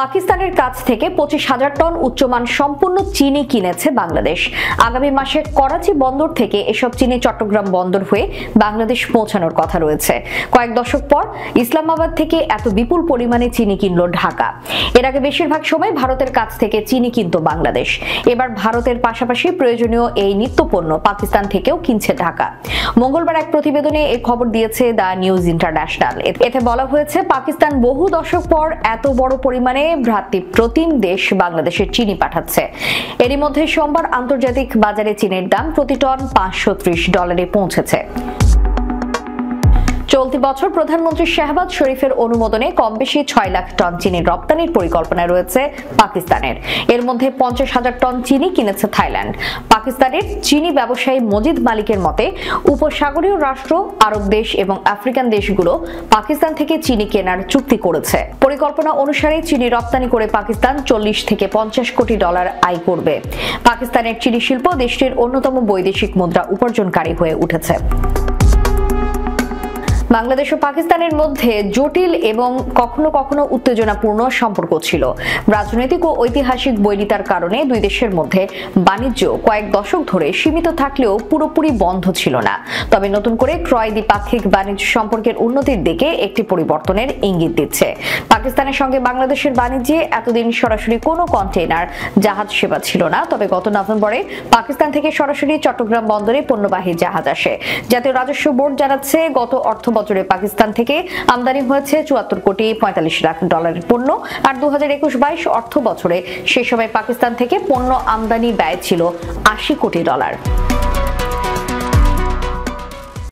পাকিস্তানের কাছ থেকে 25,000 টন উচ্চমান সম্পূর্ণ চিনি কিনেছে বাংলাদেশ। আগামী মাসে করাচি বন্দর থেকে এসব চিনি চট্টগ্রাম বন্দর হয়ে বাংলাদেশ পৌঁছানোর কথা রয়েছে। কয়েক দশক পর ইসলামাবাদ থেকে এত বিপুল পরিমাণে চিনি কিনল ঢাকা। এর আগে বেশিরভাগ সময় ভারতের কাছ থেকে চিনি কিনত বাংলাদেশ। এবার ভারতের পাশাপাশি প্রয়োজনীয় এই নিত্যপণ্য পাকিস্তান থেকেও কিনছে ঢাকা। মঙ্গলবার এক প্রতিবেদনে এই খবর দিয়েছে দ্য নিউজ ইন্টারন্যাশনাল। এতে বলা হয়েছে, পাকিস্তান বহু দশক পর এত বড় পরিমাণে ভ্রাতৃপ্রতিম দেশ বাংলাদেশের চিনি পাঠাচ্ছে। এরই মধ্যে সোমবার আন্তর্জাতিক বাজারে চিনির দাম প্রতি টন $530 পৌঁছেছে। চলতি বছর প্রধানমন্ত্রী শাহবাজ শরীফের অনুমোদনে কম বেশি 6 লাখ টন চিনি রপ্তানির পরিকল্পনা রয়েছে পাকিস্তানের। এর মধ্যে 50,000 টন চিনি কিনেছে থাইল্যান্ড। পাকিস্তানের চিনি ব্যবসায়ী মজিদ মালিকের মতে, উপসাগরীয় রাষ্ট্র, আরব দেশ এবং আফ্রিকান দেশগুলো পাকিস্তান থেকে চিনি কেনার চুক্তি করেছে। পরিকল্পনা অনুসারে চিনি রপ্তানি করে পাকিস্তান $40 থেকে $50 কোটি আয় করবে। পাকিস্তানের চিনি শিল্প দেশটির অন্যতম বৈদেশিক মুদ্রা উপার্জনকারী হয়ে উঠেছে। বাংলাদেশ ও পাকিস্তানের মধ্যে জটিল এবং কখনো কখনো উত্তেজনাপূর্ণ সম্পর্ক ছিল। রাজনৈতিক ও ঐতিহাসিক বৈরিতার কারণে দুই দেশের মধ্যে বাণিজ্য কয়েক দশক ধরে সীমিত থাকলেও পুরোপুরি বন্ধ ছিল না। তবে নতুন করে ক্রয় দ্বিপাক্ষিক বাণিজ্য সম্পর্কের উন্নতির দিকে একটি পরিবর্তনের ইঙ্গিত দিচ্ছে। পাকিস্তানের সঙ্গে বাংলাদেশের বাণিজ্যে এতদিন সরাসরি কোনো কন্টেইনার জাহাজ সেবা ছিল না। তবে গত নভেম্বরে পাকিস্তান থেকে সরাসরি চট্টগ্রাম বন্দরে পণ্যবাহী জাহাজ আসে। জাতীয় রাজস্ব বোর্ড জানাচ্ছে, গত অর্থ বছরে পাকিস্তান থেকে আমদানি হয়েছে $74 কোটি 45 লাখ পণ্য। আর 2021-22 অর্থ বছরে সে সময় পাকিস্তান থেকে পণ্য আমদানি ব্যয় ছিল $80 কোটি।